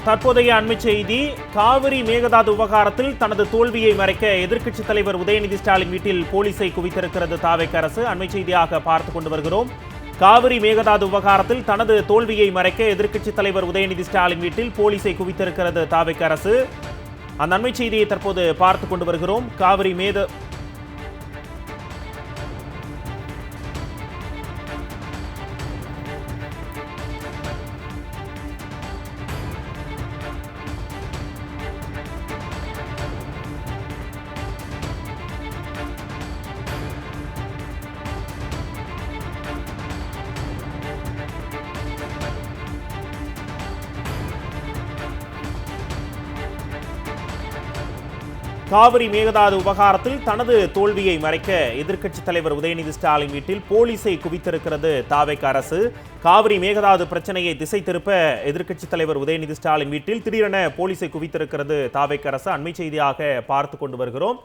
தற்போதைய அண்மை செய்தி. காவிரி மேகதாது விவகாரத்தில் தனது தோல்வியை மறைக்க எதிர்க்கட்சித் தலைவர் உதயநிதி ஸ்டாலின் வீட்டில் போலீஸை குவித்திருக்கிறது தாவேக அரசு. அண்மை செய்தியாக பார்த்துக் கொண்டு வருகிறோம். காவிரி மேகதாது விவகாரத்தில் தனது தோல்வியை மறைக்க எதிர்க்கட்சித் தலைவர் உதயநிதி ஸ்டாலின் வீட்டில் போலீஸை குவித்திருக்கிறது தாவேக அரசு. அந்த அண்மை செய்தியை தற்போது பார்த்துக் கொண்டு வருகிறோம். காவிரி மேகதாது விவகாரத்தில் தனது தோல்வியை மறைக்க எதிர்க்கட்சித் தலைவர் உதயநிதி ஸ்டாலின் வீட்டில் போலீஸை குவித்திருக்கிறது தாவேக அரசு. காவிரி மேகதாது பிரச்சனையை திசை திருப்ப எதிர்க்கட்சித் தலைவர் உதயநிதி ஸ்டாலின் வீட்டில் திடீரென போலீஸை குவித்திருக்கிறது தாவேக அரசு. அண்மை செய்தியாக பார்த்து கொண்டு வருகிறோம்.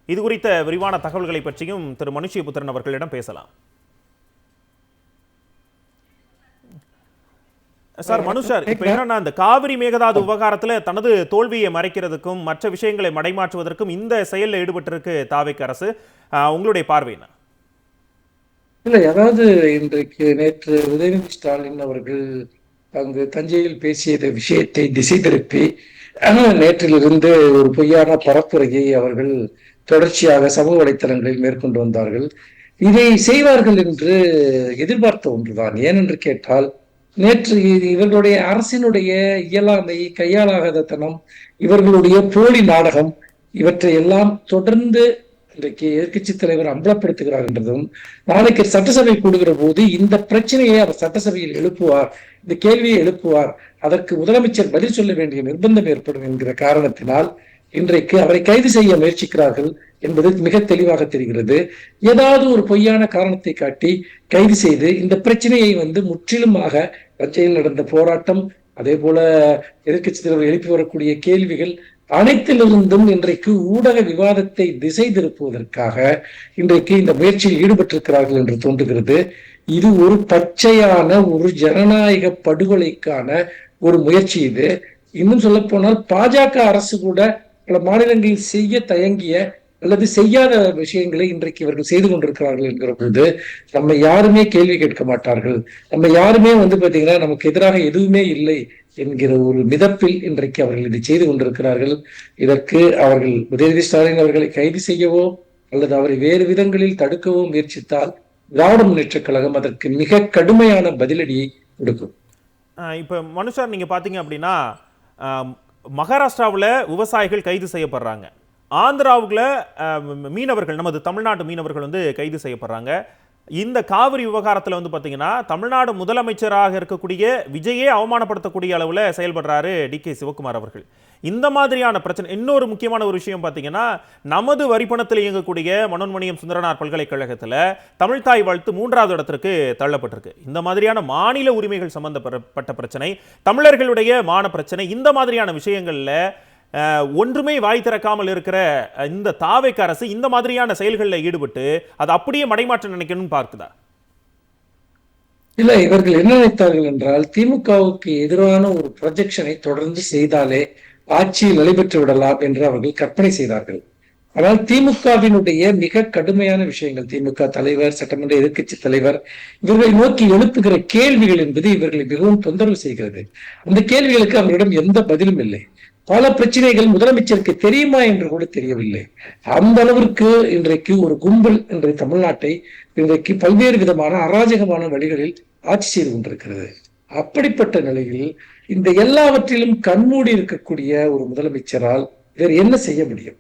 இது குறித்த விரிவான தகவல்களை பற்றியும் திரு மனுஷியபுத்திரன் அவர்களிடம் பேசலாம். சார் மனுஷர், இப்ப என்னன்னா இந்த காவிரி மேகதாது விவகாரத்துல தனது தோல்வியை மறைக்கிறதுக்கும் மற்ற விஷயங்களை மடைமாற்றுவதற்கும் இந்த செயலில் ஈடுபட்டிருக்கு தாவேக அரசு. உங்களுடைய பார்வை என்ன? இல்ல, அதாவது இன்றைக்கு நேற்று உதயநிதி ஸ்டாலின் அவர்கள் அங்கு தஞ்சையில் பேசிய விஷயத்தை திசை திருப்பி நேற்றிலிருந்து ஒரு பொய்யான பரப்புரையை அவர்கள் தொடர்ச்சியாக சமூக வலைத்தளங்களில் மேற்கொண்டு வந்தார்கள். இதை செய்வார்கள் என்று எதிர்பார்த்த ஒன்றுதான். ஏனென்று கேட்டால், நேற்று இவர்களுடைய அரசினுடைய இயலாமை, கையாளாகாதத்தனம், இவர்களுடைய போலி நாடகம், இவற்றை எல்லாம் தொடர்ந்து இன்றைக்கு எதிர்க்கட்சி தலைவர் அம்பலப்படுத்துகிறார் என்றதும், நாளைக்கு சட்டசபை கூடுகிற போது இந்த பிரச்சனையை அவர் சட்டசபையில் எழுப்புவார், இந்த கேள்வியை எழுப்புவார், அதற்கு முதலமைச்சர் பதில் சொல்ல வேண்டிய நிர்பந்தம் ஏற்படும் என்கிற காரணத்தினால் இன்றைக்கு அவரை கைது செய்ய முயற்சிக்கிறார்கள் என்பது மிக தெளிவாக தெரிகிறது. ஏதாவது ஒரு பொய்யான காரணத்தை காட்டி கைது செய்து இந்த பிரச்சனையை முற்றிலுமாக தஞ்சையில் நடந்த போராட்டம், அதே போல எதிர்க்கட்சி தலைவர் எழுப்பி வரக்கூடிய கேள்விகள் அனைத்திலிருந்தும் இன்றைக்கு ஊடக விவாதத்தை திசை திருப்புவதற்காக இன்றைக்கு இந்த முயற்சியில் ஈடுபட்டிருக்கிறார்கள் என்று தோன்றுகிறது. இது ஒரு பச்சையான ஒரு ஜனநாயக படுகொலைக்கான ஒரு முயற்சி. இது இன்னும் சொல்ல போனால் பாஜக அரசு கூட பல மாநிலங்களில் செய்ய தயங்கிய அல்லது செய்யாத விஷயங்களை இன்றைக்கு இவர்கள் செய்து கொண்டிருக்கிறார்கள் என்கிற பொழுது நம்ம யாருமே கேள்வி கேட்க மாட்டார்கள். நம்ம யாருமே பாத்தீங்கன்னா நமக்கு எதிராக எதுவுமே இல்லை என்கிற ஒரு மிதப்பில் இன்றைக்கு அவர்கள் இதை செய்து கொண்டிருக்கிறார்கள். இதற்கு அவர்கள் உதயநிதி ஸ்டாலின் அவர்களை கைது செய்யவோ அல்லது அவரை வேறு விதங்களில் தடுக்கவோ முயற்சித்தால் திராவிட முன்னேற்றக் கழகம் அதற்கு மிக கடுமையான பதிலடியை கொடுக்கும். இப்ப மனுஷர், நீங்க பாத்தீங்க அப்படின்னா மகாராஷ்டிராவில் விவசாயிகள் கைது செய்யப்படுறாங்க, ஆந்திராவுல மீனவர்கள், நமது தமிழ்நாட்டு மீனவர்கள் கைது செய்யப்படுறாங்க. இந்த காவிரி விவகாரத்தில் பார்த்தீங்கன்னா தமிழ்நாடு முதலமைச்சராக இருக்கக்கூடிய விஜயே அவமானப்படுத்தக்கூடிய அளவில் செயல்படுறாரு டி.கே. சிவகுமார் அவர்கள். இந்த மாதிரியான பிரச்சனை. இன்னொரு முக்கியமான ஒரு விஷயம் பார்த்தீங்கன்னா, நமது வரிப்பணத்தில் இயங்கக்கூடிய மனோன்மணியம் சுந்தரனார் பல்கலைக்கழகத்தில் தமிழ்தாய் வாழ்த்து 3வது இடத்திற்கு தள்ளப்பட்டிருக்கு. இந்த மாதிரியான மாநில உரிமைகள் சம்பந்தப்பட்ட பிரச்சனை, தமிழர்களுடைய மான பிரச்சனை, இந்த மாதிரியான விஷயங்கள்ல ஒன்றுமே வாய் திறக்காமல் இருக்கிற இந்த தாவேக அரசு இந்த மாதிரியான செயல்களில் ஈடுபட்டு அது அப்படியே மடைமாற்ற நினைக்கணும்னு பார்க்குதா? இல்ல, இவர்கள் என்ன நினைத்தார்கள் என்றால், திமுகவுக்கு எதிரான ஒரு ப்ரொஜெக்ஷனை தொடர்ந்து செய்தாலே ஆட்சியில் நிலைபெற்று விடலாம் என்று அவர்கள் கற்பனை செய்தார்கள். ஆனால் திமுகவினுடைய மிக கடுமையான விஷயங்கள், திமுக தலைவர், சட்டமன்ற எதிர்க்கட்சி தலைவர் இவர்களை நோக்கி எழுப்புகிற கேள்விகள் என்பது இவர்களை மிகவும் தொந்தரவு செய்கிறது. அந்த கேள்விகளுக்கு அவர்களிடம் எந்த பதிலும் இல்லை. பல பிரச்சனைகள் முதலமைச்சருக்கு தெரியுமா என்று கூட தெரியவில்லை. அந்த அளவிற்கு இன்றைக்கு ஒரு கும்பல் இன்றைய தமிழ்நாட்டை இன்றைக்கு பல்வேறு விதமான அராஜகமான வழிகளில் ஆட்சி செய்து கொண்டிருக்கிறது. அப்படிப்பட்ட நிலையில் இந்த எல்லாவற்றிலும் கண்மூடி இருக்கக்கூடிய ஒரு முதலமைச்சரால் வேறு என்ன செய்ய முடியும்?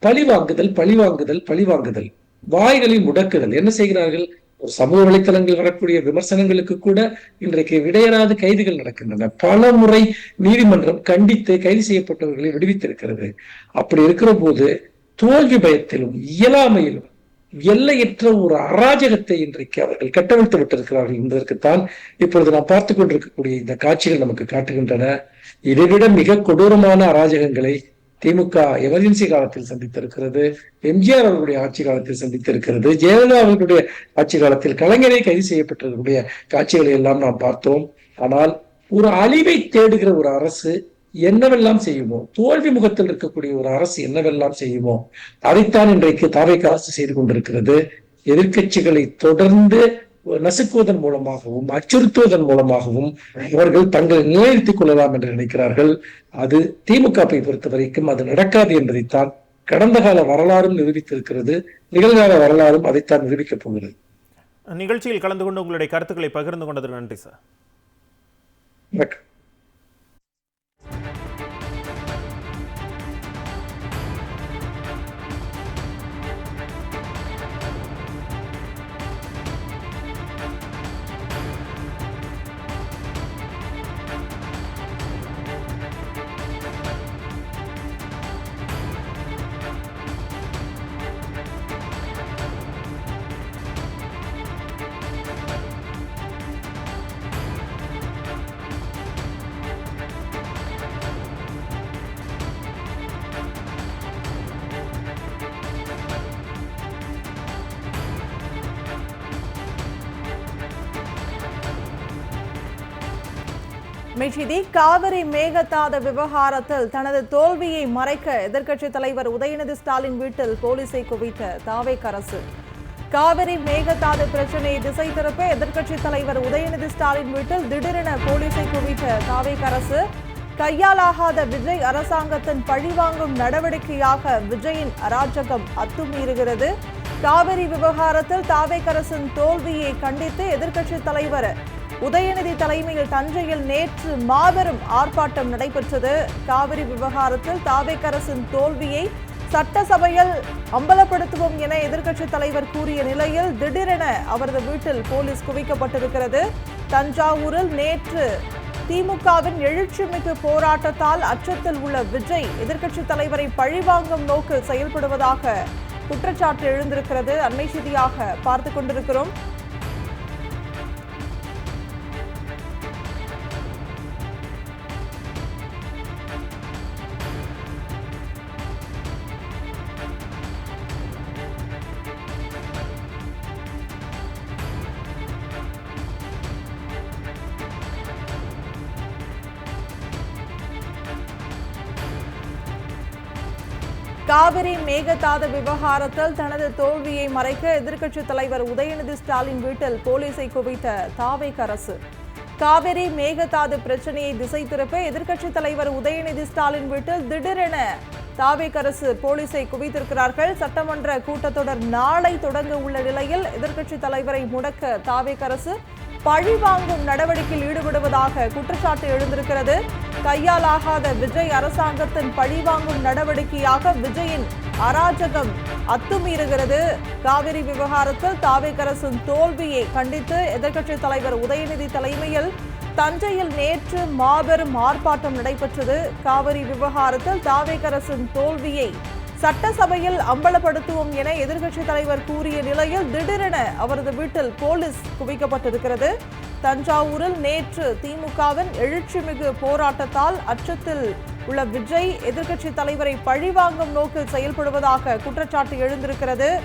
பழிவாங்குதல், பழிவாங்குதல், பழிவாங்குதல், வாய்களை முடக்குதல். என்ன செய்கிறார்கள்? ஒரு சமூக வலைத்தளங்கள் வரக்கூடிய விமர்சனங்களுக்கு கூட இன்றைக்கு விடையறாத கைதுகள் நடக்கின்றன. பல முறை நீதிமன்றம் கண்டித்து கைது செய்யப்பட்டவர்களை விடுவித்திருக்கிறது. அப்படி இருக்கிற போது தோல்வி பயத்திலும் இயலாமையிலும் எல்லையற்ற ஒரு அராஜகத்தை இன்றைக்கு அவர்கள் கட்டவிழ்த்து விட்டிருக்கிறார்கள் என்பதற்குத்தான் இப்பொழுது நாம் பார்த்து கொண்டிருக்கக்கூடிய இந்த காட்சிகள் நமக்கு காட்டுகின்றன. இதைவிட மிக கொடூரமான அராஜகங்களை திமுக எமர்ஜென்சி காலத்தில் சந்தித்திருக்கிறது, எம்ஜிஆர் அவர்களுடைய ஆட்சி காலத்தில் சந்தித்திருக்கிறது, ஜெயலலிதா அவர்களுடைய ஆட்சி காலத்தில் கலைஞரை கைது செய்யப்பட்டிருக்கக்கூடிய காட்சிகளை எல்லாம் நாம் பார்த்தோம். ஆனால் ஒரு அழிவை தேடுகிற ஒரு அரசு என்னவெல்லாம் செய்யுமோ, தோல்வி முகத்தில் இருக்கக்கூடிய ஒரு அரசு என்னவெல்லாம் செய்யுமோ, அதைத்தான் இன்றைக்கு தாவேகா அரசு செய்து கொண்டிருக்கிறது. எதிர்க்கட்சிகளை தொடர்ந்து நசுக்குவதன் மூலமாகவும் அச்சுறுத்துவதன் மூலமாகவும் அவர்கள் தங்களை நிலைநிறுத்திக் கொள்ளலாம் என்று நினைக்கிறார்கள். அது திமுகவை பொறுத்த வரைக்கும் அது நடக்காது என்பதைத்தான் கடந்த கால வரலாறும் நிரூபித்திருக்கிறது. நிகழ்கால வரலாறும் அதைத்தான் நிரூபிக்கப் போகிறது. நிகழ்ச்சியில் கலந்து கொண்டு உங்களுடைய கருத்துக்களை பகிர்ந்து கொண்டதற்கு நன்றி சார். வணக்கம். மெஜிதி, காவிரி மேகதாது விவகாரத்தில் தனது தோல்வியை மறைக்க எதிர்க்கட்சித் தலைவர் உதயநிதி ஸ்டாலின் வீட்டில் போலீசை குவித்த தாவேகா அரசு. காவிரி மேகதாது பிரச்சனையை திசை திருப்ப எதிர்க்கட்சித் தலைவர் உதயநிதி ஸ்டாலின் வீட்டில் திடீரென போலீசை குவித்த தாவேகா அரசு. கையாலாகாத விஜய் அரசாங்கத்தின் பழிவாங்கும் நடவடிக்கையாக விஜயின் அராஜகம் அத்துமீறுகிறது. காவிரி விவகாரத்தில் தாவேகா அரசின் தோல்வியை கண்டித்து எதிர்க்கட்சித் தலைவர் உதயநிதி தலைமையில் தஞ்சையில் நேற்று மாபெரும் ஆர்ப்பாட்டம் நடைபெற்றது. காவிரி விவகாரத்தில் தாவேகா அரசின் தோல்வியை சட்டசபையில் அம்பலப்படுத்துவோம் என எதிர்க்கட்சித் தலைவர் கூறிய நிலையில் திடீரென அவரது வீட்டில் போலீஸ் குவிக்கப்பட்டிருக்கிறது. தஞ்சாவூரில் நேற்று திமுகவின் எழுச்சிமிகு போராட்டத்தால் அச்சத்தில் உள்ள விஜய் எதிர்க்கட்சித் தலைவரை பழிவாங்கும் நோக்கில் செயல்படுவதாக குற்றச்சாட்டு எழுந்திருக்கிறது. அண்மை செய்தியாக பார்த்துக் கொண்டிருக்கிறோம். காவிரி மேகதாது விவகாரத்தில் தனது தோல்வியை மறைக்க எதிர்க்கட்சித் தலைவர் உதயநிதி ஸ்டாலின் வீட்டில் போலீசை குவித்த தாவேகா அரசு. காவிரி மேகதாது பிரச்சனையை திசை திருப்ப எதிர்க்கட்சித் தலைவர் உதயநிதி ஸ்டாலின் வீட்டில் திடீரென தாவேகா அரசு போலீசை குவித்திருக்கிறார்கள். சட்டமன்ற கூட்டத்தொடர் நாளை தொடங்க உள்ள நிலையில் எதிர்க்கட்சித் தலைவரை முடக்க தாவேகா அரசு பழிவாங்கும் நடவடிக்கையில் ஈடுபடுவதாக குற்றச்சாட்டு எழுந்திருக்கிறது. கையாலாகாத விஜய் அரசாங்கத்தின் பழிவாங்கும் நடவடிக்கையாக விஜயின் அராஜகம் அத்துமீறுகிறது. காவிரி விவகாரத்தில் தாவேகா அரசின் தோல்வியை கண்டித்து எதிர்க்கட்சித் தலைவர் உதயநிதி தலைமையில் தஞ்சையில் நேற்று மாபெரும் ஆர்ப்பாட்டம் நடைபெற்றது. காவிரி விவகாரத்தில் தாவேகா அரசின் தோல்வியை சட்டசபையில் அம்பலப்படுத்துவோம் என எதிர்க்கட்சித் தலைவர் கூறிய நிலையில் திடீரென அவரது வீட்டில் போலீஸ் குவிக்கப்பட்டிருக்கிறது. தஞ்சாவூரில் நேற்று திமுகவின் எழுச்சிமிகு போராட்டத்தால் அச்சத்தில் உள்ள விஜய் எதிர்க்கட்சித் தலைவரை பழிவாங்கும் நோக்கில் செயல்படுவதாக குற்றச்சாட்டு எழுந்திருக்கிறது.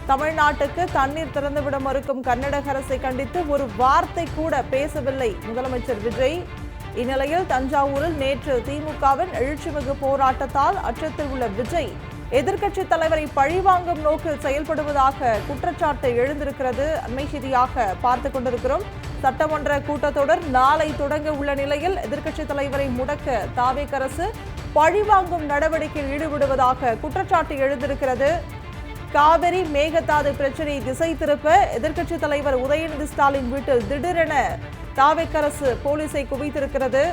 தமிழ்நாட்டுக்கு தண்ணீர் திறந்துவிட மறுக்கும் கர்நாடக அரசை கண்டித்து ஒரு வார்த்தை கூட பேசவில்லை முதலமைச்சர் விஜய். இந்நிலையில் தஞ்சாவூரில் நேற்று திமுகவின் எழுச்சிமிகு போராட்டத்தால் அச்சத்தில் உள்ள விஜய் எதிர்க்கட்சித் தலைவரை பழிவாங்கும் நோக்கில் செயல்படுவதாக குற்றச்சாட்டு எழுந்திருக்கிறது. அண்மை செய்தியாக பார்த்துக் கொண்டிருக்கிறோம். சட்டமன்ற கூட்டத்தொடர் நாளை தொடங்க உள்ள நிலையில் எதிர்க்கட்சித் தலைவரை முடக்க தாவேகா அரசு பழிவாங்கும் நடவடிக்கையில் ஈடுபடுவதாக குற்றச்சாட்டு எழுந்திருக்கிறது. காவிரி மேகதாது பிரச்சனையை திசை திருப்ப எதிர்க்கட்சித் தலைவர் உதயநிதி ஸ்டாலின் வீட்டில் திடீரென தாவேகா அரசு போலீசை குவித்திருக்கிறது.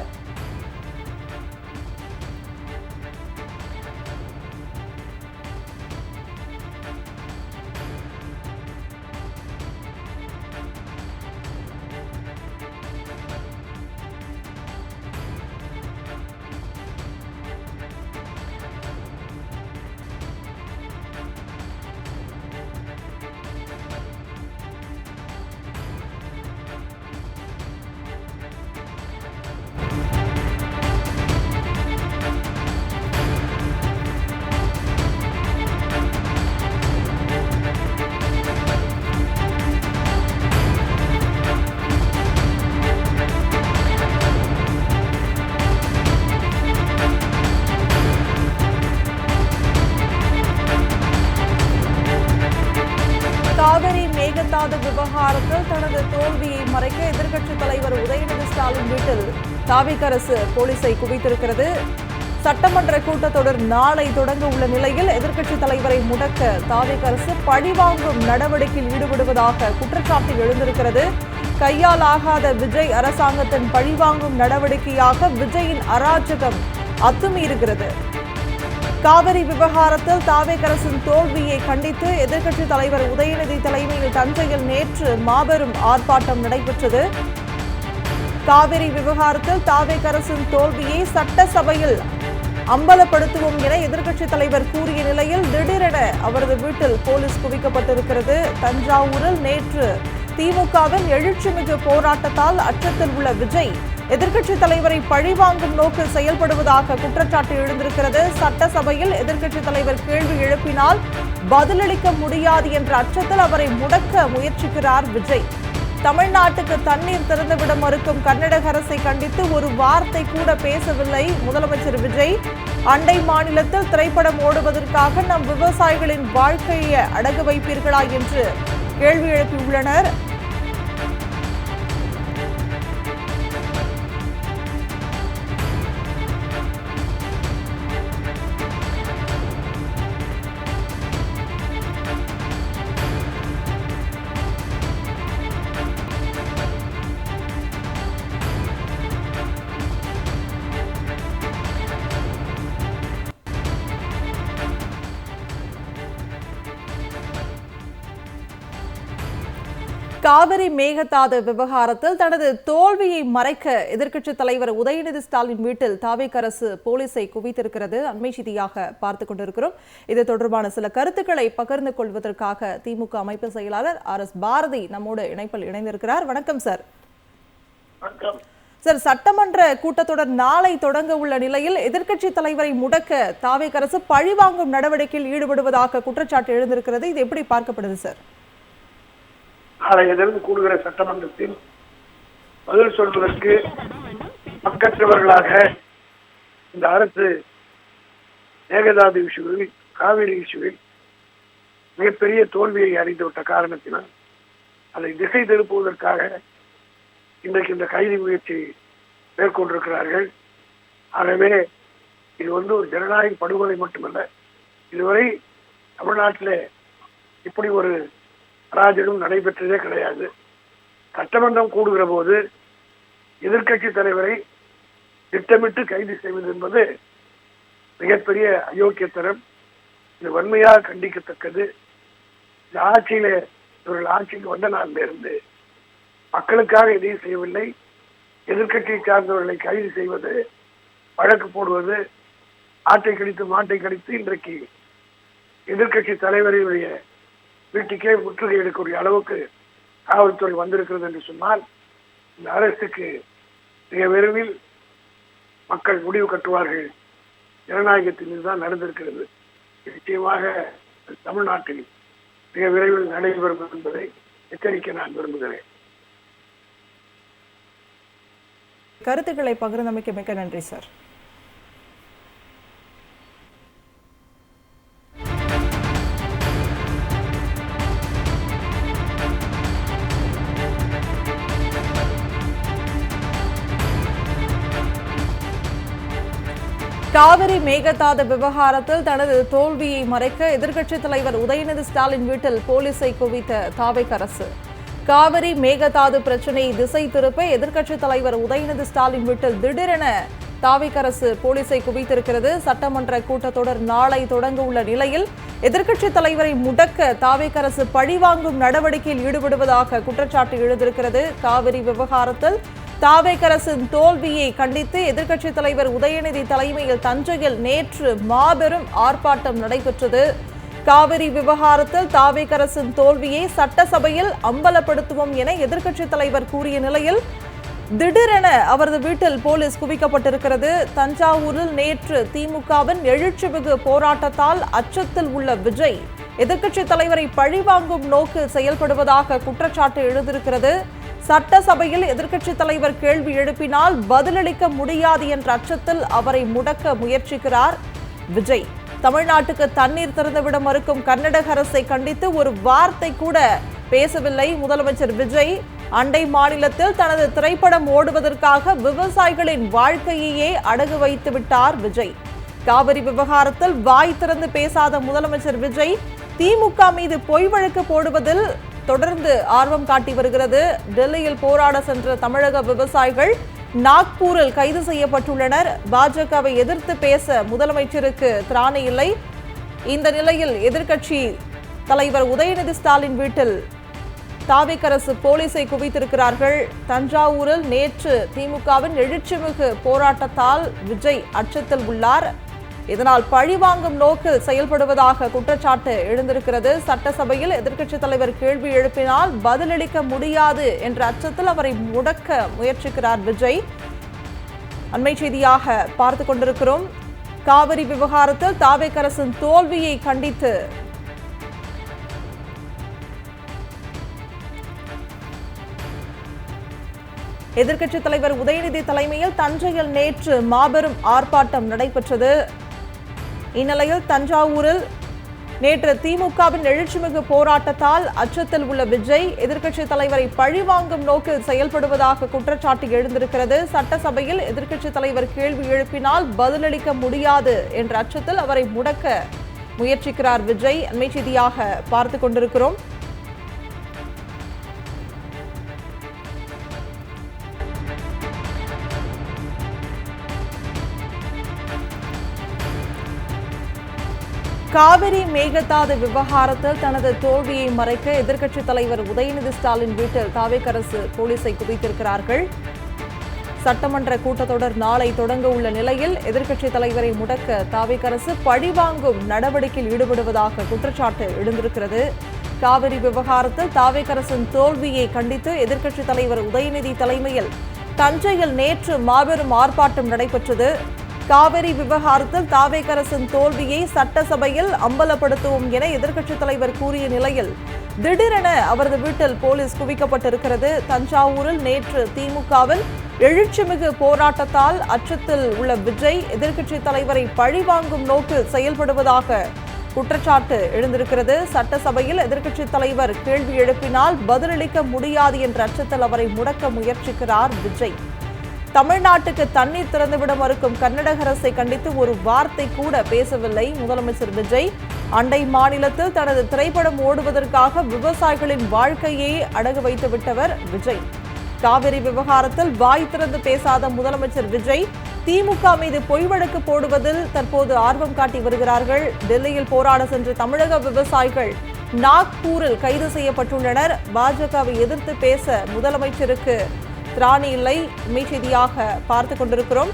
விவகாரத்தில் தனது தோல்வியை மறைக்க எதிர்க்கட்சித் தலைவர் உதயநிதி ஸ்டாலின் வீட்டில் தாவேக அரசு போலீசை குவித்திருக்கிறது. சட்டமன்ற கூட்டத்தொடர் நாளை தொடங்க உள்ள நிலையில் எதிர்க்கட்சித் தலைவரை முடக்க தாவேக அரசு பழிவாங்கும் நடவடிக்கையில் ஈடுபடுவதாக குற்றச்சாட்டு எழுந்திருக்கிறது. கையால் ஆகாத விஜய் அரசாங்கத்தின் பழிவாங்கும் நடவடிக்கையாக விஜயின் அராஜகம் அத்துமீறுகிறது. காவிரி விவகாரத்தில் தாவேக அரசின் தோல்வியை கண்டித்து எதிர்க்கட்சித் தலைவர் உதயநிதி தலைமையில் தஞ்சையில் நேற்று மாபெரும் ஆர்ப்பாட்டம் நடைபெற்றது. காவிரி விவகாரத்தில் தாவேக அரசின் தோல்வியை சட்டசபையில் அம்பலப்படுத்துவோம் என எதிர்க்கட்சித் தலைவர் கூறிய நிலையில் திடீரென அவரது வீட்டில் போலீஸ் குவிக்கப்பட்டிருக்கிறது. தஞ்சாவூரில் நேற்று திமுகவின் எழுச்சிமிகு போராட்டத்தால் அச்சத்தில் உள்ள விஜய் எதிர்க்கட்சித் தலைவரை பழிவாங்கும் நோக்கில் செயல்படுவதாக குற்றச்சாட்டு எழுந்திருக்கிறது. சட்டசபையில் எதிர்க்கட்சித் தலைவர் கேள்வி எழுப்பினால் பதிலளிக்க முடியாது என்ற அச்சத்தில் அவரை முடக்க முயற்சிக்கிறார் விஜய். தமிழ்நாட்டுக்கு தண்ணீர் திறந்துவிட மறுக்கும் கர்நாடக அரசை கண்டித்து ஒரு வார்த்தை கூட பேசவில்லை முதலமைச்சர் விஜய். அண்டை மாநிலத்தில் திரைப்படம் ஓடுவதற்காக நம் விவசாயிகளின் வாழ்க்கையை அடகு வைப்பீர்களா என்று கேள்வி எழுப்பியுள்ளனர். காவிரி மேகதாது விவகாரத்தில் தனது தோல்வியை மறைக்க எதிர்க்கட்சித் தலைவர் உதயநிதி ஸ்டாலின் வீட்டில் தாவேக அரசு போலீஸை குவித்திருக்கிறது. அண்மை செய்தியாக பார்த்துக் கொண்டிருக்கிறோம். இது தொடர்பான சில கருத்துக்களை பகிர்ந்து கொள்வதற்காக திமுக அமைப்பு செயலாளர் RS பாரதி நம்மோடு இணைப்பில் இணைந்திருக்கிறார். வணக்கம் சார். சார், சட்டமன்ற கூட்டத்தொடர் நாளை தொடங்க உள்ள நிலையில் எதிர்க்கட்சித் தலைவரை முடக்க தாவேக அரசு பழிவாங்கும் நடவடிக்கையில் ஈடுபடுவதாக குற்றச்சாட்டு எழுந்திருக்கிறது. இது எப்படி பார்க்கப்படுது சார்? நாளைய தினம் கூடுகிற சட்டமன்றத்தில் பதில் சொல்வதற்கு பக்கற்றவர்களாக இந்த அரசு மேகதாது இஷ்யூவில், காவிரி இஷ்யூவில் மிகப்பெரிய தோல்வியை அறிந்துவிட்ட காரணத்தினால் அதை திசை திருப்புவதற்காக இன்றைக்கு இந்த கைது முயற்சி மேற்கொண்டிருக்கிறார்கள். ஆகவே இது ஒரு ஜனநாயக படுகொலை மட்டுமல்ல, இதுவரை தமிழ்நாட்டில் இப்படி ஒரு அராஜகம் நடைபெற்றதே கிடையாது. சட்டமன்றம் கூடுகிற போது எதிர்க்கட்சி தலைவரை திட்டமிட்டு கைது செய்வது என்பது மிகப்பெரிய அயோக்கியத்தனம். இது வன்மையாக கண்டிக்கத்தக்கது. இந்த ஆட்சியில இவர்கள் ஆட்சிக்கு வந்த நாளில் இருந்து மக்களுக்காக எதையும் செய்யவில்லை. எதிர்க்கட்சியை சார்ந்தவர்களை கைது செய்வது, வழக்கு போடுவது, ஆட்டை கழித்து மாட்டை கழித்து இன்றைக்கு எதிர்க்கட்சி தலைவரையுடைய வீட்டுக்கே முற்றுகை எடுக்கக்கூடிய அளவுக்கு காவல்துறை வந்திருக்கிறது என்று சொன்னால் இந்த அரசுக்கு மிக விரைவில் மக்கள் முடிவு கட்டுவார்கள். ஜனநாயகத்தின் இதுதான் நடந்திருக்கிறது. நிச்சயமாக தமிழ்நாட்டில் மிக விரைவில் நடைபெறும் என்பதை எச்சரிக்க நான் விரும்புகிறேன். கருத்துக்களை பகிர்ந்தமைக்கு மிக்க நன்றி சார். காவிரி மேகதாது விவகாரத்தில் தனது தோல்வியை மறைக்க எதிர்க்கட்சித் தலைவர் உதயநிதி ஸ்டாலின் வீட்டில் போலீஸை குவித்த தாவேக அரசு. காவிரி மேகதாது பிரச்சனையை திசை திருப்ப எதிர்க்கட்சித் தலைவர் உதயநிதி ஸ்டாலின் வீட்டில் திடீரென தாவேக அரசு போலீஸை குவித்திருக்கிறது. சட்டமன்ற கூட்டத்தொடர் நாளை தொடங்க உள்ள நிலையில் எதிர்க்கட்சித் தலைவரை முடக்க தாவேக அரசு பழிவாங்கும் நடவடிக்கையில் ஈடுபடுவதாக குற்றச்சாட்டு எழுந்திருக்கிறது. காவிரி விவகாரத்தில் தாவேக அரசின் தோல்வியை கண்டித்து எதிர்க்கட்சித் தலைவர் உதயநிதி தலைமையில் தஞ்சையில் நேற்று மாபெரும் ஆர்ப்பாட்டம் நடைபெற்றது. காவிரி விவகாரத்தில் தாவேக அரசின் தோல்வியை சட்டசபையில் அம்பலப்படுத்துவோம் என எதிர்க்கட்சித் தலைவர் கூறிய நிலையில் திடீரென அவரது வீட்டில் போலீஸ் குவிக்கப்பட்டிருக்கிறது. தஞ்சாவூரில் நேற்று திமுகவின் எழுச்சிமிகு போராட்டத்தால் அச்சத்தில் உள்ள விஜய் எதிர்க்கட்சித் தலைவரை பழிவாங்கும் நோக்கில் செயல்படுவதாக குற்றச்சாட்டு எழுந்திருக்கிறது. சட்டசபையில் எதிர்க்கட்சித் தலைவர் கேள்வி எழுப்பினால் பதிலளிக்க முடியாது என்ற அச்சத்தில் அவரை முடக்க முயற்சிக்கிறார் விஜய். தமிழ்நாட்டுக்கு தண்ணீர் திறந்துவிட மறுக்கும் கர்நாடக அரசை கண்டித்து ஒரு வார்த்தை கூட பேசவில்லை முதலமைச்சர் விஜய். அண்டை மாநிலத்தில் தனது திரைப்படம் ஓடுவதற்காக விவசாயிகளின் வாழ்க்கையையே அடகு வைத்து விட்டார் விஜய். காவிரி விவகாரத்தில் வாய் திறந்து பேசாத முதலமைச்சர் விஜய் திமுக மீது பொய் வழக்கு போடுவதில் தொடர்ந்து ஆர்வம் காட்டி வருகிறது. டெல்லியில் போராட சென்ற தமிழக விவசாயிகள் நாக்பூரில் கைது செய்யப்பட்டுள்ளனர். பாஜகவை எதிர்த்து பேச முதலமைச்சருக்கு திராணி இல்லை. இந்த நிலையில் எதிர்க்கட்சி தலைவர் உதயநிதி ஸ்டாலின் வீட்டில் தாவேக அரசு போலீசை குவித்திருக்கிறார்கள். தஞ்சாவூரில் நேற்று திமுகவின் எழுச்சிமிகு போராட்டத்தால் விஜய் அச்சத்தில் உள்ளார். இதனால் பழிவாங்கும் நோக்கில் செயல்படுவதாக குற்றச்சாட்டு எழுந்திருக்கிறது. சட்டசபையில் எதிர்க்கட்சித் தலைவர் கேள்வி எழுப்பினால் பதிலளிக்க முடியாது என்ற அச்சத்தில் அவரை முடக்க முயற்சிக்கிறார் விஜய். அண்மை செய்தியாக பார்த்து கொண்டிருக்கிறோம். காவிரி விவகாரத்தில் தாவேக அரசின் தோல்வியை கண்டித்து எதிர்க்கட்சித் தலைவர் உதயநிதி தலைமையில் தஞ்சையில் நேற்று மாபெரும் ஆர்ப்பாட்டம் நடைபெற்றது. இந்நிலையில் தஞ்சாவூரில் நேற்று திமுகவின் எழுச்சிமிகு போராட்டத்தால் அச்சத்தில் உள்ள விஜய் எதிர்க்கட்சித் தலைவரை பழிவாங்கும் நோக்கில் செயல்படுவதாக குற்றச்சாட்டு எழுந்திருக்கிறது. சட்டசபையில் எதிர்க்கட்சித் தலைவர் கேள்வி எழுப்பினால் பதிலளிக்க முடியாது என்ற அச்சத்தில் அவரை முடக்க முயற்சிக்கிறார் விஜய். அண்மை செய்தியாக பார்த்து கொண்டிருக்கிறோம். காவிரி மேகதாது விவகாரத்தில் தனது தோல்வியை மறைக்க எதிர்க்கட்சித் தலைவர் உதயநிதி ஸ்டாலின் வீட்டில் தாவேக அரசு போலீசை குவித்திருக்கிறார்கள். சட்டமன்ற கூட்டத்தொடர் நாளை தொடங்க உள்ள நிலையில் எதிர்க்கட்சித் தலைவரை முடக்க தாவேக அரசு பழிவாங்கும் நடவடிக்கையில் ஈடுபடுவதாக குற்றச்சாட்டு எழுந்திருக்கிறது. காவிரி விவகாரத்தில் தாவேக அரசின் தோல்வியை கண்டித்து எதிர்க்கட்சித் தலைவர் உதயநிதி தலைமையில் தஞ்சையில் நேற்று மாபெரும் ஆர்ப்பாட்டம் நடைபெற்றது. காவிரி விவகாரத்தில் தாவேக அரசின் தோல்வியை சட்டசபையில் அம்பலப்படுத்துவோம் என எதிர்க்கட்சித் தலைவர் கூறிய நிலையில் திடீரென அவரது வீட்டில் போலீஸ் குவிக்கப்பட்டிருக்கிறது. தஞ்சாவூரில் நேற்று திமுகவில் எழுச்சிமிகு போராட்டத்தால் அச்சத்தில் உள்ள விஜய் எதிர்க்கட்சித் தலைவரை பழிவாங்கும் நோக்கில் செயல்படுவதாக குற்றச்சாட்டு எழுந்திருக்கிறது. சட்டசபையில் எதிர்க்கட்சித் தலைவர் கேள்வி எழுப்பினால் பதிலளிக்க முடியாது என்ற அச்சத்தில் அவரை முடக்க முயற்சிக்கிறார் விஜய். தமிழ்நாட்டுக்கு தண்ணீர் திறந்துவிட மறுக்கும் கர்நாடக அரசை கண்டித்து ஒரு வார்த்தை கூட பேசவில்லை முதலமைச்சர் விஜய். அண்டை மாநிலத்தில் தனது திரைப்படம் ஓடுவதற்காக விவசாயிகளின் வாழ்க்கையை அடகு வைத்து விட்டவர் விஜய். காவிரி விவகாரத்தில் வாய் திறந்து பேசாத முதலமைச்சர் விஜய் திமுக மீது பொய் வழக்கு போடுவதில் தற்போது ஆர்வம் காட்டி வருகிறார்கள். டெல்லியில் போராட சென்ற தமிழக விவசாயிகள் நாக்பூரில் கைது செய்யப்பட்டுள்ளனர். பாஜகவை எதிர்த்து பேச முதலமைச்சருக்கு திராணி இல்லை. செய்தியாக பார்த்து கொண்டிருக்கிறோம்.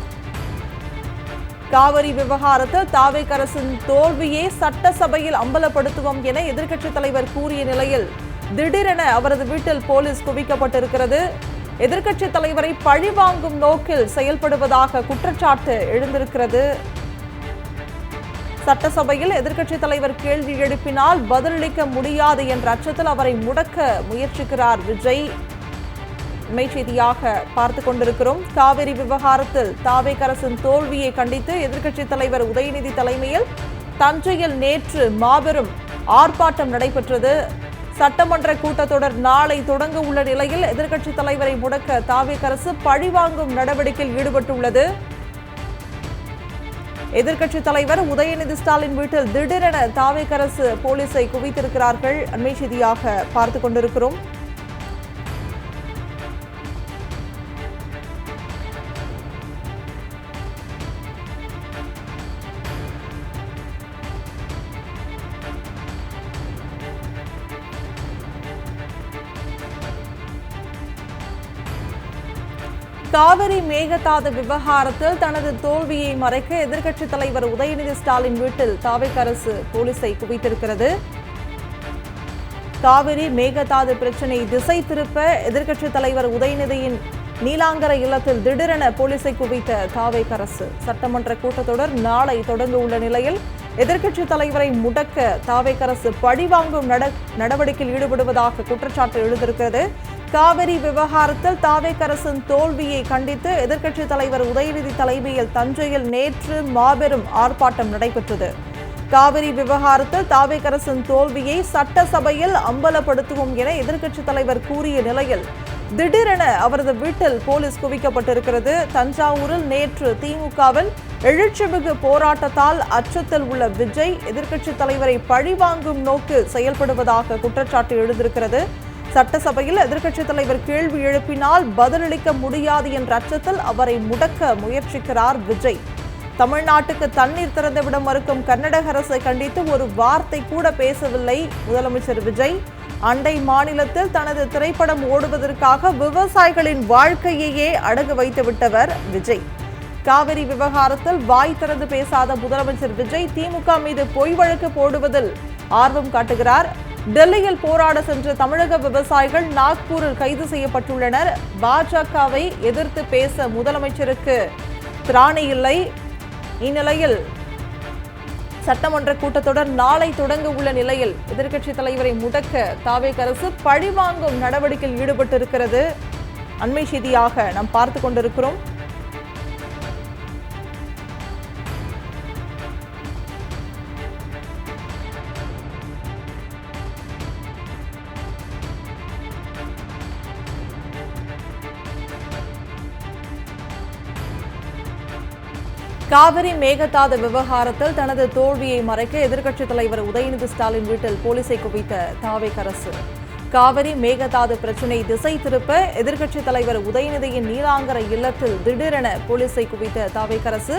காவிரி விவகாரத்தில் தாவேக அரசின் தோல்வியை சட்டசபையில் அம்பலப்படுத்துவோம் என எதிர்க்கட்சித் தலைவர் கூறிய நிலையில் திடீரென அவரது வீட்டில் போலீஸ் குவிக்கப்பட்டிருக்கிறது. எதிர்க்கட்சித் தலைவரை பழிவாங்கும் நோக்கில் செயல்படுவதாக குற்றச்சாட்டு எழுந்திருக்கிறது. சட்டசபையில் எதிர்க்கட்சித் தலைவர் கேள்வி எழுப்பினால் பதிலளிக்க முடியாது என்ற அச்சத்தில் அவரை முடக்க முயற்சிக்கிறார் விஜய். செய்தியாக பார்த்து கொண்டிருக்கிறோம். காவிரி விவகாரத்தில் தாவேக அரசின் தோல்வியை கண்டித்து எதிர்க்கட்சித் தலைவர் உதயநிதி தலைமையில் தஞ்சையில் நேற்று மாபெரும் ஆர்ப்பாட்டம் நடைபெற்றது. சட்டமன்ற கூட்டத்தொடர் நாளை தொடங்க உள்ள நிலையில் எதிர்க்கட்சித் தலைவரை முடக்க தாவேக அரசு பழிவாங்கும் நடவடிக்கையில் ஈடுபட்டுள்ளது. எதிர்க்கட்சித் தலைவர் உதயநிதி ஸ்டாலின் வீட்டில் திடீரென தாவேக அரசு போலீசை குவித்திருக்கிறார்கள். அண்மை செய்தியாக பார்த்து கொண்டிருக்கிறோம். காவிரி மேகதாது விவகாரத்தில் தனது தோல்வியை மறைக்க எதிர்க்கட்சித் தலைவர் உதயநிதி ஸ்டாலின் வீட்டில் தாவேக அரசு போலீசை குவித்திருக்கிறது. காவிரி மேகதாது பிரச்சினை திசை திருப்ப எதிர்க்கட்சித் தலைவர் உதயநிதியின் நீலாங்கரை இல்லத்தில் திடீரென போலீசை குவித்த தாவேக அரசு. சட்டமன்ற கூட்டத்தொடர் நாளை தொடங்க உள்ள நிலையில் எதிர்க்கட்சித் தலைவரை முடக்க தாவேக அரசு பழிவாங்கும் நடவடிக்கையில் ஈடுபடுவதாக குற்றச்சாட்டு எழுந்திருக்கிறது. காவிரி விவகாரத்தில் தாவேக அரசின் தோல்வியை கண்டித்து எதிர்க்கட்சித் தலைவர் உதயநிதி தலைமையில் தஞ்சையில் நேற்று மாபெரும் ஆர்ப்பாட்டம் நடைபெற்றது. காவிரி விவகாரத்தில் தாவேக அரசின் தோல்வியை சட்டசபையில் அம்பலப்படுத்துவோம் என எதிர்க்கட்சித் தலைவர் கூறிய நிலையில் திடீரென அவரது வீட்டில் போலீஸ் குவிக்கப்பட்டிருக்கிறது. தஞ்சாவூரில் நேற்று திமுகவின் எழுச்சிமிகு போராட்டத்தால் அச்சத்தில் உள்ள விஜய் எதிர்க்கட்சித் தலைவரை பழிவாங்கும் நோக்கில் செயல்படுவதாக குற்றச்சாட்டு எழுந்திருக்கிறது. சட்டசபையில் எதிர்க்கட்சித் தலைவர் கேள்வி எழுப்பினால் பதிலளிக்க முடியாது என்ற அச்சத்தில் அவரை முடக்க முயற்சிக்கிறார் விஜய். தமிழ்நாட்டுக்கு தண்ணீர் திறந்துவிட மறுக்கும் கர்நாடக அரசை கண்டித்து ஒரு வார்த்தை கூட பேசவில்லை முதலமைச்சர் விஜய். அண்டை மாநிலத்தில் தனது திரைப்படம் ஓடுவதற்காக விவசாயிகளின் வாழ்க்கையையே அடகு வைத்து விட்டவர் விஜய். காவிரி விவகாரத்தில் வாய் திறந்து பேசாத முதலமைச்சர் விஜய் திமுக மீது பொய் வழக்கு போடுவதில் ஆர்வம் காட்டுகிறார். டெல்லியில் போராட சென்ற தமிழக விவசாயிகள் நாக்பூரில் கைது செய்யப்பட்டுள்ளனர். பாஜகவை எதிர்த்து பேச முதலமைச்சருக்கு திராணி இல்லை. இந்நிலையில் சட்டமன்ற கூட்டத்தொடர் நாளை தொடங்க உள்ள நிலையில் எதிர்க்கட்சித் தலைவரை முடக்க தாவேக அரசு பழிவாங்கும் நடவடிக்கையில் ஈடுபட்டிருக்கிறது. அண்மை செய்தியாக நாம் பார்த்து கொண்டிருக்கிறோம். காவிரி மேகதாது விவகாரத்தில் தனது தோல்வியை மறைக்க எதிர்க்கட்சித் தலைவர் உதயநிதி ஸ்டாலின் வீட்டில் போலீசை குவித்த தாவேக அரசு. காவிரி மேகதாது பிரச்சினை திசை திருப்ப எதிர்க்கட்சித் தலைவர் உதயநிதியின் நீலாங்கர இல்லத்தில் திடீரென போலீசை குவித்த தாவேக அரசு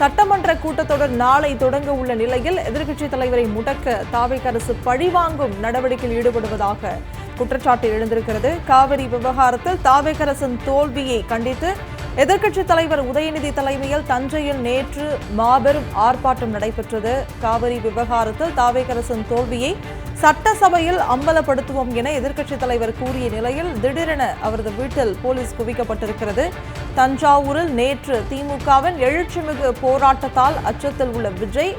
சட்டமன்ற கூட்டத்தொடர் நாளை தொடங்க உள்ள நிலையில் எதிர்க்கட்சித் தலைவரை முடக்க தாவேக அரசு பழிவாங்கும் நடவடிக்கையில் ஈடுபடுவதாக குற்றச்சாட்டு எழுந்திருக்கிறது. காவிரி விவகாரத்தில் தாவேக அரசின் தோல்வியை கண்டித்து எதிர்க்கட்சித் தலைவர் உதயநிதி தலைமையில் தஞ்சையில் நேற்று மாபெரும் ஆர்ப்பாட்டம் நடைபெற்றது. காவிரி விவகாரத்தில் தாவேக அரசின் தோல்வியை சட்டசபையில் அம்பலப்படுத்துவோம் என எதிர்க்கட்சித் தலைவர் கூறிய நிலையில் திடீரென அவரது வீட்டில் போலீஸ் குவிக்கப்பட்டிருக்கிறது. தஞ்சாவூரில் நேற்று திமுகவின் எழுச்சிமிகு போராட்டத்தால் அச்சத்தில் உள்ள விஜய்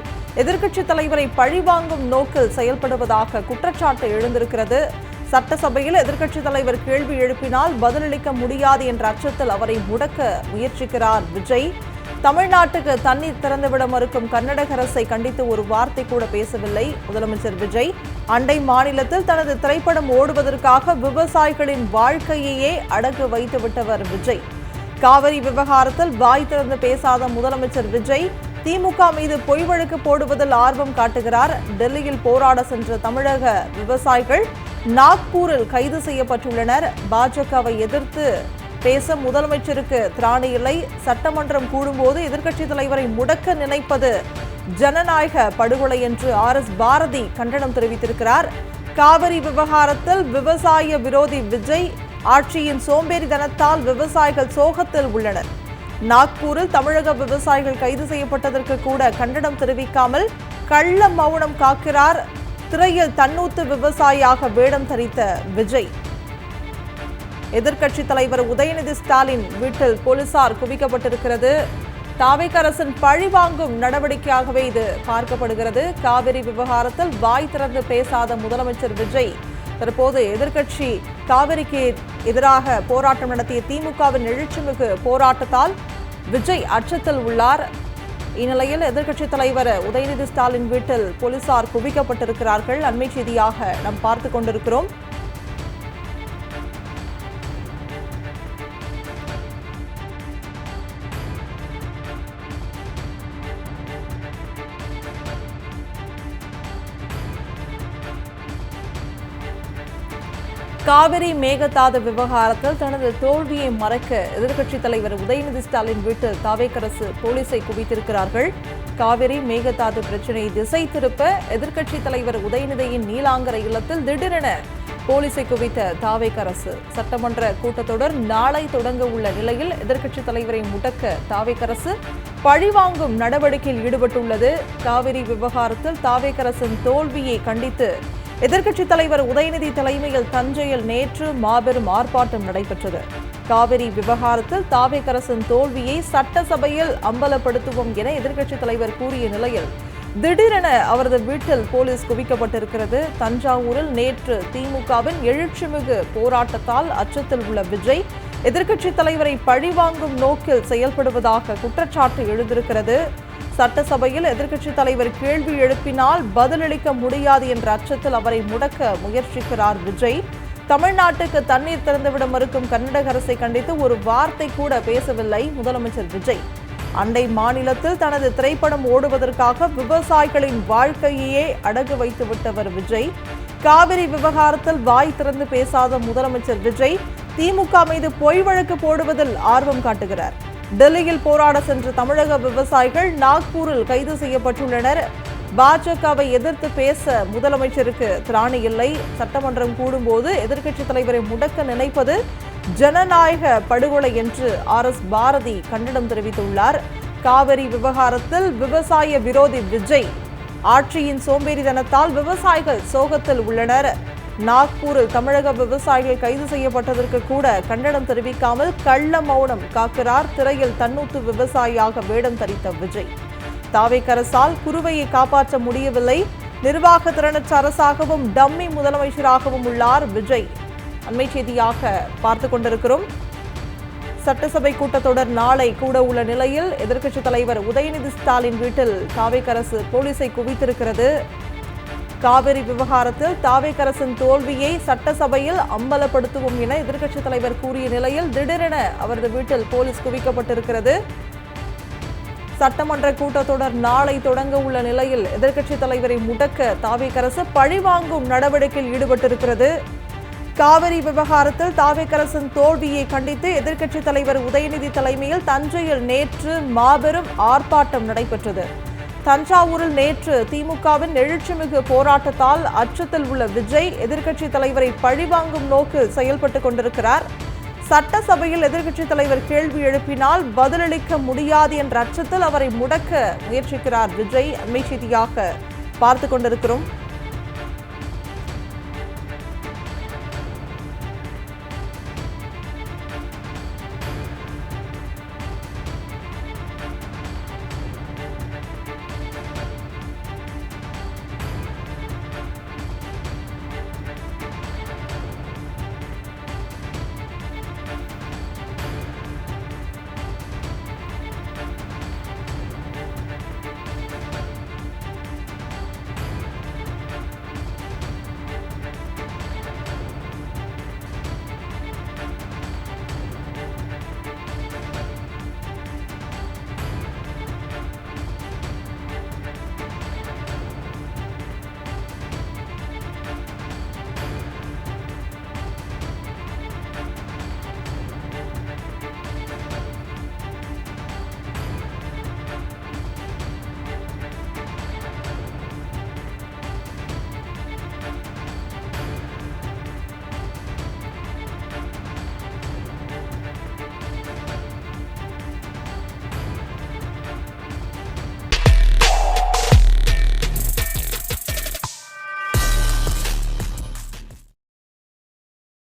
எதிர்க்கட்சித் தலைவரை பழிவாங்கும் நோக்கில் செயல்படுவதாக குற்றச்சாட்டு எழுந்திருக்கிறது. சட்டசபையில் எதிர்க்கட்சித் தலைவர் கேள்வி எழுப்பினால் பதிலளிக்க முடியாது என்ற அச்சத்தில் அவரை முடக்க முயற்சிக்கிறார் விஜய். தமிழ்நாட்டுக்கு தண்ணீர் திறந்துவிட மறுக்கும் கர்நாடக அரசை கண்டித்து ஒரு வார்த்தை கூட பேசவில்லை முதலமைச்சர் விஜய். அண்டை மாநிலத்தில் தனது திரைப்படம் ஓடுவதற்காக விவசாயிகளின் வாழ்க்கையையே அடகு வைத்து விட்டவர் விஜய். காவிரி விவகாரத்தில் வாய் திறந்து பேசாத முதலமைச்சர் விஜய் திமுக மீது பொய் வழக்கு போடுவதில் ஆர்வம் காட்டுகிறார். டெல்லியில் போராட சென்ற தமிழக விவசாயிகள் நாக்பூரில் கைது செய்யப்பட்டுள்ளனர். பாஜகவை எதிர்த்து பேச முதலமைச்சருக்கு திராணி இல்லை. சட்டமன்றம் கூடும்போது எதிர்க்கட்சித் தலைவரை முடக்க நினைப்பது ஜனநாயக படுகொலை என்று RS பாரதி கண்டனம் தெரிவித்திருக்கிறார். காவிரி விவகாரத்தில் விவசாய விரோதி விஜய் ஆட்சியின் சோம்பேறித்தனத்தால் விவசாயிகள் சோகத்தில் உள்ளனர். நாக்பூரில் தமிழக விவசாயிகள் கைது செய்யப்பட்டதற்கு கூட கண்டனம் தெரிவிக்காமல் கள்ள மௌனம் காக்கிறார். திரையில் தன்னூத்து விவசாயியாக வேடம் தரித்த விஜய். எதிர்க்கட்சித் தலைவர் உதயநிதி ஸ்டாலின் வீட்டில் போலீசார் குவிக்கப்பட்டிருக்கிறது. தாவேக அரசின் பழிவாங்கும் நடவடிக்கையாகவே இது பார்க்கப்படுகிறது. காவிரி விவகாரத்தில் வாய் திறந்து பேசாத முதலமைச்சர் விஜய் தற்போது எதிர்க்கட்சி காவிரிக்கு எதிராக போராட்டம் நடத்திய திமுகவின் எழுச்சிமிகு போராட்டத்தால் விஜய் அச்சத்தில் உள்ளார். இந்நிலையில் எதிர்க்கட்சித் தலைவர் உதயநிதி ஸ்டாலின் வீட்டில் போலீசார் குவிக்கப்பட்டிருக்கிறார்கள். அண்மை செய்தியாக நாம் பார்த்து கொண்டிருக்கிறோம். காவிரி மேகதாது விவகாரத்தில் தனது தோல்வியை மறைக்க எதிர்க்கட்சித் தலைவர் உதயநிதி ஸ்டாலின் வீட்டில் தாவேக அரசு போலீசை குவித்திருக்கிறார்கள். காவிரி மேகதாது பிரச்சினை திசை திருப்ப எதிர்க்கட்சித் தலைவர் உதயநிதியின் நீலாங்கர இல்லத்தில் திடீரென போலீசை குவித்த தாவேக அரசு. சட்டமன்ற கூட்டத்தொடர் நாளை தொடங்க உள்ள நிலையில் எதிர்க்கட்சித் தலைவரை முடக்க தாவேக அரசு பழிவாங்கும் நடவடிக்கையில் ஈடுபட்டுள்ளது. காவிரி விவகாரத்தில் தாவேக அரசின் தோல்வியை கண்டித்து எதிர்க்கட்சித் தலைவர் உதயநிதி தலைமையில் தஞ்சையில் நேற்று மாபெரும் ஆர்ப்பாட்டம் நடைபெற்றது. காவிரி விவகாரத்தில் தாவேக அரசின் தோல்வியை சட்டசபையில் அம்பலப்படுத்துவோம் என எதிர்க்கட்சித் தலைவர் கூறிய நிலையில் திடீரென அவரது வீட்டில் போலீஸ் குவிக்கப்பட்டிருக்கிறது. தஞ்சாவூரில் நேற்று திமுகவின் எழுச்சிமிகு போராட்டத்தால் அச்சத்தில் உள்ள விஜய் எதிர்க்கட்சித் தலைவரை பழிவாங்கும் நோக்கில் செயல்படுவதாக குற்றச்சாட்டு எழுந்திருக்கிறது. சட்டசபையில் எதிர்க்கட்சித் தலைவர் கேள்வி எழுப்பினால் பதிலளிக்க முடியாது என்ற அச்சத்தில் அவரை முடக்க முயற்சிக்கிறார் விஜய். தமிழ்நாட்டுக்கு தண்ணீர் திறந்துவிட மறுக்கும் கர்நாடக அரசை கண்டித்து ஒரு வார்த்தை கூட பேசவில்லை முதலமைச்சர் விஜய். அண்டை மாநிலத்தில் தனது திரைப்படம் ஓடுவதற்காக விவசாயிகளின் வாழ்க்கையே அடகு வைத்து விட்டவர் விஜய். காவிரி விவகாரத்தில் வாய் திறந்து பேசாத முதலமைச்சர் விஜய் திமுக மீது பொய் வழக்கு போடுவதில் ஆர்வம் காட்டுகிறார். டெல்லியில் போராட சென்ற தமிழக விவசாயிகள் நாக்பூரில் கைது செய்யப்பட்டுள்ளனர். பாஜகவை எதிர்த்து பேச முதலமைச்சருக்கு திராணி இல்லை. சட்டமன்றம் கூடும்போது எதிர்க்கட்சித் தலைவரை முடக்க நினைப்பது ஜனநாயக படுகொலை என்று RS பாரதி கண்டனம் தெரிவித்துள்ளார். காவிரி விவகாரத்தில் விவசாய விரோதி விஜய் ஆட்சியின் சோம்பேறித்தனத்தால் விவசாயிகள் சோகத்தில் உள்ளனர். நாக்பூரில் தமிழக விவசாயிகள் கைது செய்யப்பட்டதற்கு கூட கண்டனம் தெரிவிக்காமல் கள்ள மௌனம் காக்கிறார் திரையில் தன்னூத்து விவசாயியாக வேடம் தரித்த விஜய். தாவேக அரசால் குருவையை காப்பாற்ற முடியவில்லை. நிர்வாக திறனற்ற அரசாகவும் டம்மி முதலமைச்சராகவும் உள்ளார் விஜய். அண்மை செய்தியாக பார்த்து கொண்டிருக்கிறோம். சட்டசபை கூட்டத்தொடர் நாளை கூட உள்ள நிலையில் எதிர்க்கட்சித் தலைவர் உதயநிதி ஸ்டாலின் வீட்டில் தாவேக அரசு போலீஸை குவித்திருக்கிறது. காவிரி விவகாரத்தில் தாவேக அரசின் தோல்வியை சட்டசபையில் அம்பலப்படுத்துவோம் என எதிர்க்கட்சித் தலைவர் கூறிய நிலையில் திடீரென அவரது வீட்டில் போலீஸ் குவிக்கப்பட்டிருக்கிறது. சட்டமன்ற கூட்டத்தொடர் நாளை தொடங்க உள்ள நிலையில் எதிர்க்கட்சித் தலைவரை முடக்க தாவேக அரசு பழிவாங்கும் நடவடிக்கையில் ஈடுபட்டிருக்கிறது. காவிரி விவகாரத்தில் தாவேக அரசின் தோல்வியை கண்டித்து எதிர்க்கட்சித் தலைவர் உதயநிதி தலைமையில் தஞ்சையில் நேற்று மாபெரும் ஆர்ப்பாட்டம் நடைபெற்றது. தஞ்சாவூரில் நேற்று திமுகவின் எழுச்சிமிகு போராட்டத்தால் அச்சத்தில் உள்ள விஜய் எதிர்க்கட்சித் தலைவரை பழிவாங்கும் நோக்கில் செயல்பட்டுக் கொண்டிருக்கிறார். சட்டசபையில் எதிர்க்கட்சித் தலைவர் கேள்வி எழுப்பினால் பதிலளிக்க முடியாது என்ற அச்சத்தில் அவரை முடக்க முயற்சிக்கிறார் விஜய். அண்மை செய்தியாக பார்த்து கொண்டிருக்கிறோம்.